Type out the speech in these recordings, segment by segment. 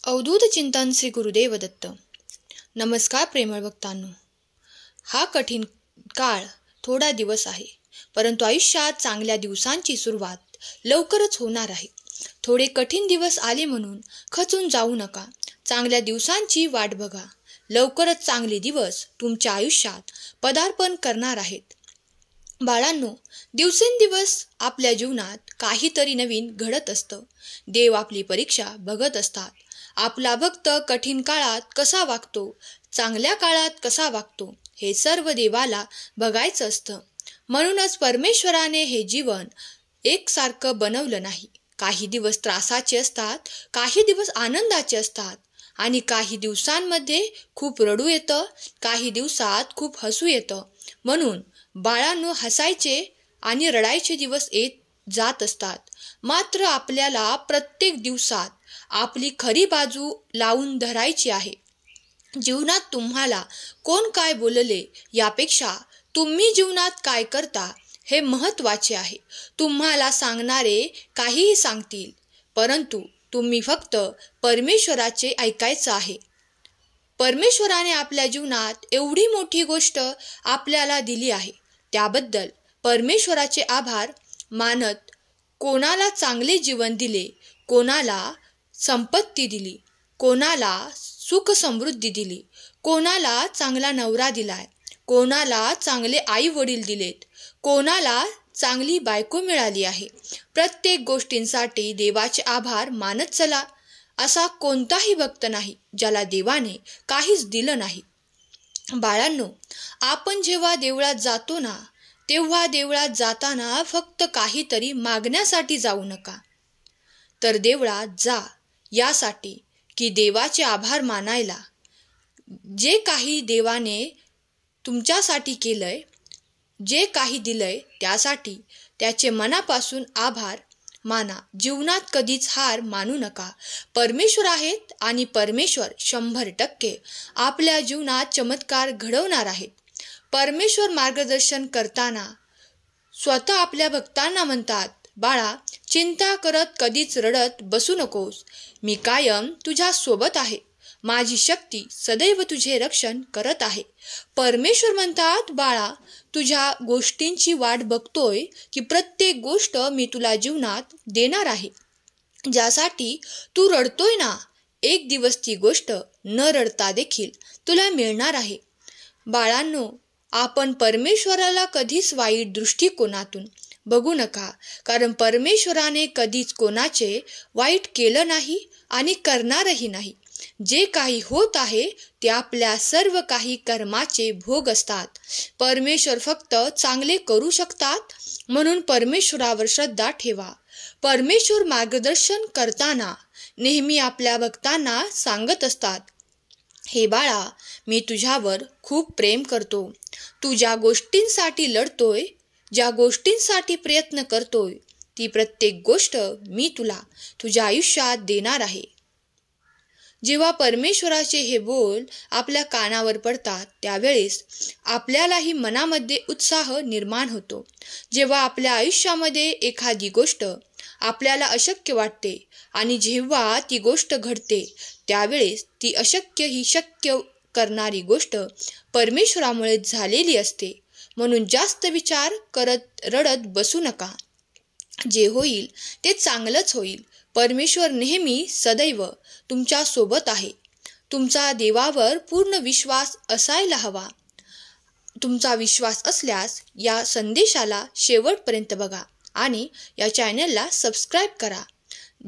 अवधूत चिंतन श्री गुरुदेव दत्त. नमस्कार प्रेमळ भक्तांनो. हा कठीण काळ थोडा दिवस आहे, परंतु आयुष्यात चांगल्या दिवसांची सुरुवात लवकरच होणार आहे. थोडे कठीण दिवस आले म्हणून खचून जाऊ नका. चांगल्या दिवसांची वाट बघा. लवकरच चांगले दिवस तुमच्या आयुष्यात पदार्पण करणार आहेत. बाळांनो, दिवसेंदिवस आपल्या जीवनात काहीतरी नवीन घडत असतं. देव आपली परीक्षा बघत असतात. आपला भक्त कठीण काळात कसा वागतो, चांगल्या काळात कसा वागतो, हे सर्व देवाला बघायचं असतं. म्हणूनच परमेश्वराने हे जीवन एकसारखं बनवलं नाही. काही दिवस त्रासाचे असतात, काही दिवस आनंदाचे असतात आणि काही दिवसांमध्ये खूप रडू येतं, काही दिवसात खूप हसू येतं. म्हणून बाळांनो, हसायचे आणि रडायचे दिवस येत जात असतात. मात्र आपल्याला प्रत्येक दिवसात आपली खरी बाजू लावून धरायची आहे. जीवनात तुम्हाला कोण काय बोलले यापेक्षा तुम्ही जीवनात काय करता हे महत्त्वाचे आहे. तुम्हाला सांगणारे काहीही सांगतील, परंतु तुम्ही फक्त परमेश्वराचे ऐकायचं आहे. परमेश्वराने आपल्या जीवनात एवढी मोठी गोष्ट आपल्याला दिली आहे, त्याबद्दल परमेश्वराचे आभार मानत कोणाला चांगले जीवन दिले, कोणाला संपत्ती दिली, कोणाला सुख समृद्धी दिली, कोणाला चांगला नवरा दिलाय, कोणाला चांगले आई वडील दिलेत, कोणाला चांगली बायको मिळाली आहे. प्रत्येक गोष्टींसाठी देवाचे आभार मानत चला. असा कोणताही भक्त नाही ज्याला देवाने काहीच दिलं नाही. बाळांनो, आपण जेव्हा देवळात जातो ना, तेव्हा देवळात जाताना फक्त काहीतरी मागण्यासाठी जाऊ नका, तर देवळात जा यासाठी की देवाचे आभार मानायला. जे काही देवाने तुमच्यासाठी केलंय, जे काही दिलंय, त्यासाठी त्याचे मनापासून आभार माना. जीवनात कधीच हार मानू नका. परमेश्वर आहेत आणि परमेश्वर 100% आपल्या जीवनात चमत्कार घडवणार आहेत. परमेश्वर मार्गदर्शन करताना स्वतः आपल्या भक्तांना म्हणतात, बाळा, चिंता करत कधीच रडत बसू नकोस. मी कायम तुझ्या सोबत आहे. माझी शक्ती सदैव तुझे रक्षण करत आहे. परमेश्वर म्हणतात, बाळा, तुझ्या गोष्टींची वाट बघतोय की प्रत्येक गोष्ट मी तुला जीवनात देणार आहे. ज्यासाठी तू रडतोय ना, एक दिवस ती गोष्ट न रडता देखील तुला मिळणार आहे. बाळांनो, आपण परमेश्वराला कधीच वाईट दृष्टिकोनातून बघू नका, कारण परमेश्वराने कधीच कोणाचे वाईट केलं नाही आणि करणारही नाही. जे काही होत आहे ते आपल्या सर्व काही कर्माचे भोग असतात. परमेश्वर फक्त चांगले करू शकतात, म्हणून परमेश्वरावर श्रद्धा ठेवा. परमेश्वर मार्गदर्शन करताना नेहमी आपल्या भक्तांना सांगत असतात, हे बाळा, मी तुझ्यावर खूप प्रेम करतो. तू ज्या गोष्टींसाठी लढतोय, ज्या गोष्टींसाठी प्रयत्न करतोय, ती प्रत्येक गोष्ट मी तुला तुझ्या आयुष्यात देणार आहे. जेव्हा परमेश्वराचे हे बोल आपल्या कानावर पडतात, त्यावेळेस आपल्यालाही मनामध्ये उत्साह निर्माण होतो. जेव्हा आपल्या आयुष्यामध्ये एखादी गोष्ट आपल्याला अशक्य वाटते आणि जेव्हा ती गोष्ट घडते, त्यावेळेस ती अशक्य ही शक्य करणारी गोष्ट परमेश्वरामुळेच झालेली असते. म्हणून जास्त विचार करत रडत बसू नका. जे होईल ते चांगलंच होईल. परमेश्वर नेहमी सदैव तुमच्या सोबत आहे. तुमचा देवावर पूर्ण विश्वास असायला हवा. तुमचा विश्वास असल्यास या संदेशाला शेवटपर्यंत बघा आणि या चॅनलला सबस्क्राईब करा.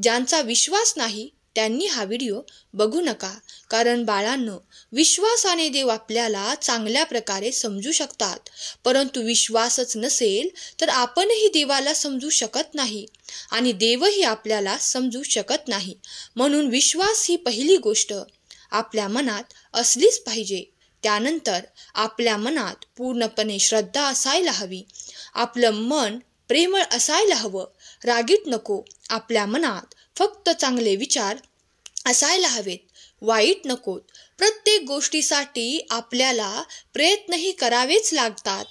ज्यांचा विश्वास नाही त्यांनी हा व्हिडिओ बघू नका, कारण बाळांनो, विश्वासाने देव आपल्याला चांगल्या प्रकारे समजू शकतात. परंतु विश्वासच नसेल तर आपणही देवाला समजू शकत नाही आणि देवही आपल्याला समजू शकत नाही. म्हणून विश्वास ही पहिली गोष्ट आपल्या मनात असलीच पाहिजे. त्यानंतर आपल्या मनात पूर्णपणे श्रद्धा असायला हवी. आपलं मन प्रेमळ असायला हवं, रागीट नको. आपल्या मनात फक्त चांगले विचार असायला हवेत, वाईट नकोत. प्रत्येक गोष्टीसाठी आपल्याला प्रयत्नही करावेच लागतात.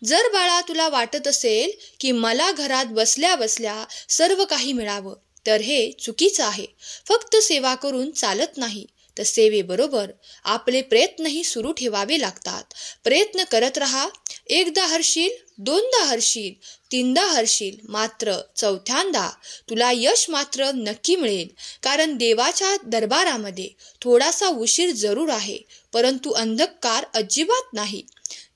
जर बाळा तुला वाटत असेल की मला घरात बसल्या बसल्या सर्व काही मिळावं, तर हे चुकीचं आहे. फक्त सेवा करून चालत नाही, तर सेवेबरोबर आपले प्रयत्नही सुरू ठेवावे लागतात. प्रयत्न करत राहा. एकदा हरशील, दोनदा हरशील, तीनदा हरशील, मात्र चौथ्यांदा तुला यश मात्र नक्की मिळेल. कारण देवाच्या दरबारामध्ये थोडासा उशीर जरूर आहे, परंतु अंधकार अजिबात नाही.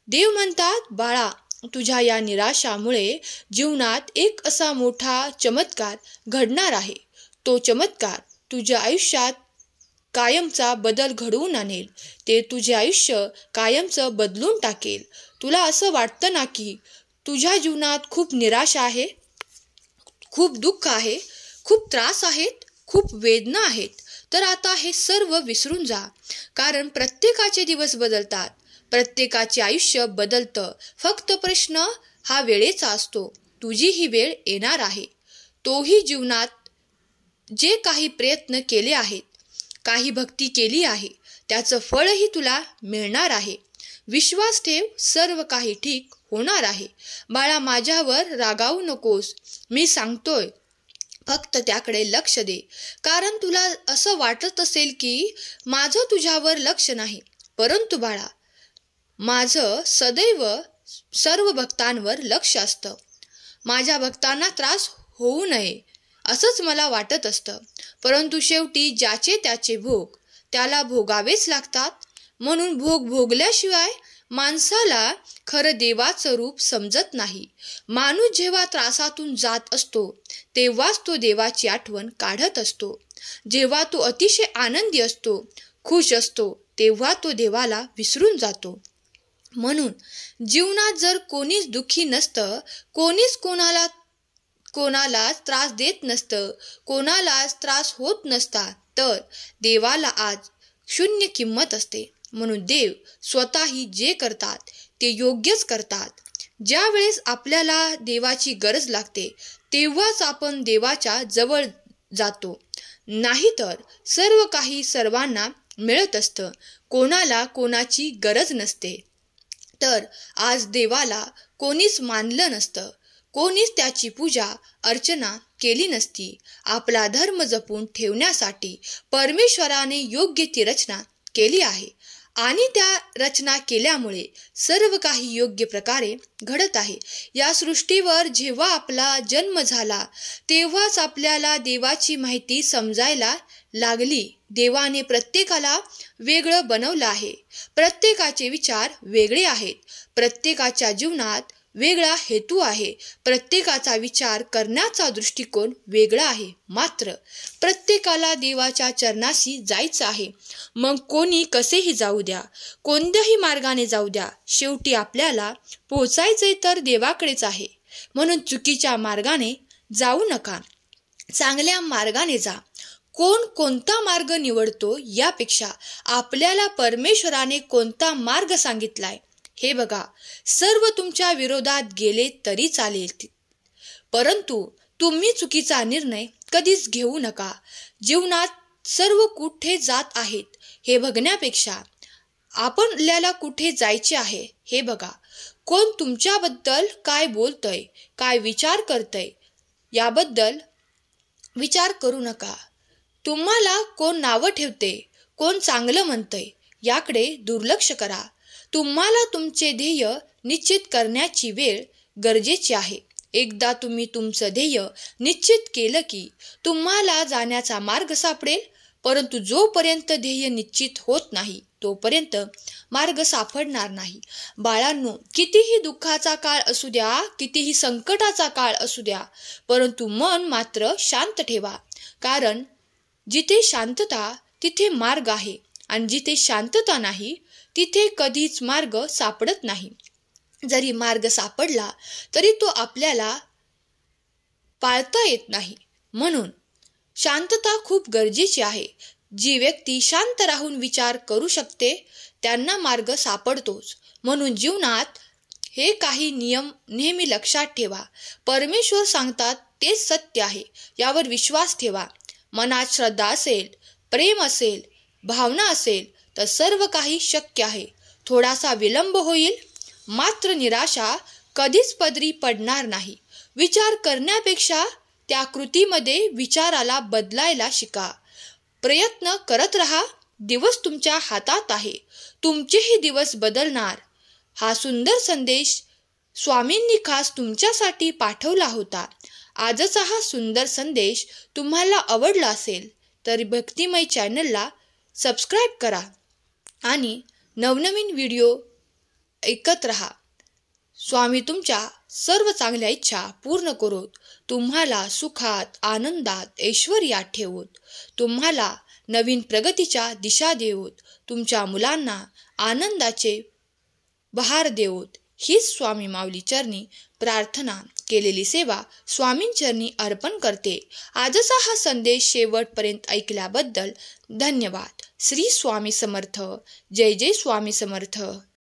देव म्हणतात, बाळा, तुझ्या या निराशामुळे जीवनात एक असा मोठा चमत्कार घडणार आहे. तो चमत्कार तुझ्या आयुष्यात कायमचा बदल घडवून आणेल. ते तुझे आयुष्य कायमचं बदलून टाकेल. तुला असं वाटतं ना की तुझ्या जीवनात खूप निराशा आहे, खूप दुःख आहे, खूप त्रास आहेत, खूप वेदना आहेत. तर आता हे सर्व विसरून जा. कारण प्रत्येकाचे दिवस बदलतात, प्रत्येकाचे आयुष्य बदलतं. फक्त प्रश्न हा वेळेचा असतो. तुझी ही वेळ येणार आहे. तोही जीवनात जे काही प्रयत्न केले आहेत, काही भक्ती केली आहे, त्याचं फळही तुला मिळणार आहे. विश्वास ठेव, सर्व काही ठीक होणार आहे. बाळा, माझ्यावर रागावू नकोस. मी सांगतोय, फक्त त्याकडे लक्ष दे. कारण तुला असं वाटत असेल की माझं तुझ्यावर लक्ष नाही, परंतु बाळा, माझं सदैव सर्व भक्तांवर लक्ष असतं. माझ्या भक्तांना त्रास होऊ नये असंच मला वाटत असतं. परंतु शेवटी ज्याचे त्याचे भोग त्याला भोगावेच लागतात. म्हणून भोग भोगल्याशिवाय माणसाला खरं देवाचं रूप समजत नाही. माणूस जेव्हा त्रासातून जात असतो तेव्हाच तो देवाची आठवण काढत असतो. जेव्हा तो अतिशय आनंदी असतो, खुश असतो, तेव्हा तो देवाला विसरून जातो. म्हणून जीवनात जर कोणीच दुःखी नसतं, कोणीच कोणाला त्रास देत नसतं, कोणालाच त्रास होत नसता, तर देवाला आज शून्य किंमत असते. म्हणून देव स्वतःही जे करतात ते योग्यच करतात. ज्या वेळेस आपल्याला देवाची गरज लागते तेव्हाच आपण देवाच्या जवळ जातो. नाहीतर सर्व काही सर्वांना मिळत असतं, कोणाला कोणाची गरज नसते. तर आज देवाला कोणीच मानलं नसतं, कोणीच त्याची पूजा अर्चना केली नसती. आपला धर्म जपून ठेवण्यासाठी परमेश्वराने योग्य ती रचना केली आहे आणि त्या रचना केल्यामुळे सर्व काही योग्य प्रकारे घडत आहे. या सृष्टीवर जेव्हा आपला जन्म झाला तेव्हाच आपल्याला देवाची माहिती समजायला लागली. देवाने प्रत्येकाला वेगळं बनवलं आहे. प्रत्येकाचे विचार वेगळे आहेत. प्रत्येकाच्या जीवनात वेगळा हेतू आहे. प्रत्येकाचा विचार करण्याचा दृष्टिकोन वेगळा आहे. मात्र प्रत्येकाला देवाच्या चरणाशी जायचं आहे. मग कोणी कसेही जाऊ द्या, कोणत्याही मार्गाने जाऊ द्या, शेवटी आपल्याला पोचायचंय तर देवाकडेच आहे. म्हणून चुकीच्या मार्गाने जाऊ नका, चांगल्या मार्गाने जा. कोण कोणता मार्ग निवडतो यापेक्षा आपल्याला परमेश्वराने कोणता मार्ग सांगितलाय हे बघा. सर्व तुमच्या विरोधात गेले तरी चालेल, परंतु तुम्ही चुकीचा निर्णय कधीच घेऊ नका. जीवनात सर्व कुठे जात आहेत हे बघण्यापेक्षा आपल्याला कुठे जायचे आहे हे बघा. कोण तुमच्याबद्दल काय बोलतंय, काय विचार करतंय याबद्दल विचार करू नका. तुम्हाला कोण नावं ठेवते, कोण चांगलं म्हणतंय याकडे दुर्लक्ष करा. तुम्हाला तुमचे ध्येय निश्चित करण्याची वेळ गरजेची आहे. एकदा तुम्ही तुमचं ध्येय निश्चित केलं की तुम्हाला जाण्याचा मार्ग सापडेल. परंतु जोपर्यंत ध्येय निश्चित होत नाही तोपर्यंत मार्ग सापडणार नाही. बाळांनो, कितीही दुःखाचा काळ असू द्या, कितीही संकटाचा काळ असू द्या, परंतु मन मात्र शांत ठेवा. कारण जिथे शांतता तिथे मार्ग आहे आणि जिथे शांतता नाही तिथे कधीच मार्ग सापडत नाही. जरी मार्ग सापडला तरी तो आपल्याला पाळता येत नाही. म्हणून शांतता खूप गरजेची आहे. जी व्यक्ती शांत राहून विचार करू शकते त्यांना मार्ग सापडतोच. म्हणून जीवनात हे काही नियम नेहमी लक्षात ठेवा. परमेश्वर सांगतात तेच सत्य आहे, यावर विश्वास ठेवा. मनात श्रद्धा असेल, प्रेम असेल, भावना असेल तर सर्व काही शक्य आहे. थोडासा विलंब होईल, मात्र निराशा कधीच पदरी पडणार नाही. विचार करण्यापेक्षा त्या कृतीमध्ये विचाराला बदलायला शिका. प्रयत्न करत राहा. दिवस तुमच्या हातात आहे. तुमचेही दिवस बदलणार. हा सुंदर संदेश स्वामींनी खास तुमच्यासाठी पाठवला होता. आजचा हा सुंदर संदेश तुम्हाला आवडला असेल तर भक्तिमय चॅनलला सबस्क्राईब करा आणि नवनवीन व्हिडिओ ऐकत राहा. स्वामी तुमच्या सर्व चांगल्या इच्छा पूर्ण करोत. तुम्हाला सुखात, आनंदात, ऐश्वर्यात ठेवोत. तुम्हाला नवीन प्रगतीच्या दिशा देवोत. तुमच्या मुलांना आनंदाचे बहार देवोत. हीच स्वामी माऊली चरणी प्रार्थना केलेली सेवा स्वामींचरणी अर्पण करते. आजचा हा संदेश शेवटपर्यंत ऐकल्याबद्दल धन्यवाद. श्री स्वामी समर्थ. जय जय स्वामी समर्थ.